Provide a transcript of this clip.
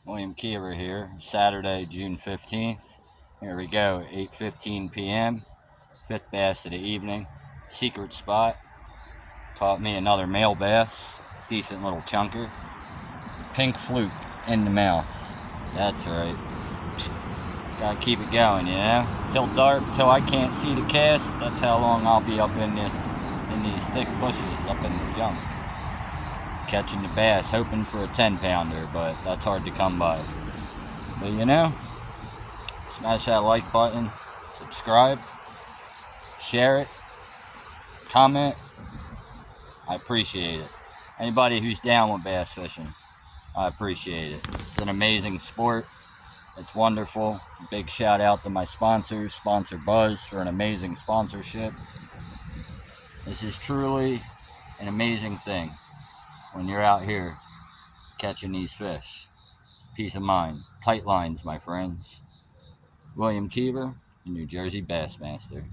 William Keever here, Saturday, June 15th. Here we go, 8:15 p.m., fifth bass of the evening. Secret spot. Caught me another male bass, decent little chunker. Pink fluke in the mouth. That's right. Gotta keep it going, you know? Till dark, till I can't see the cast, that's how long I'll be up in these thick bushes, up in the junk. Catching the bass, hoping for a 10-pounder, but that's hard to come by. But you know, smash that like button, subscribe, share it, comment. I appreciate it. Anybody who's down with bass fishing, I appreciate it. It's an amazing sport. It's wonderful. Big shout out to my sponsors, Sponsor Buzz, for an amazing sponsorship. This is truly an amazing thing when you're out here catching these fish. Peace of mind. Tight lines, my friends. William Keever, New Jersey Bassmaster.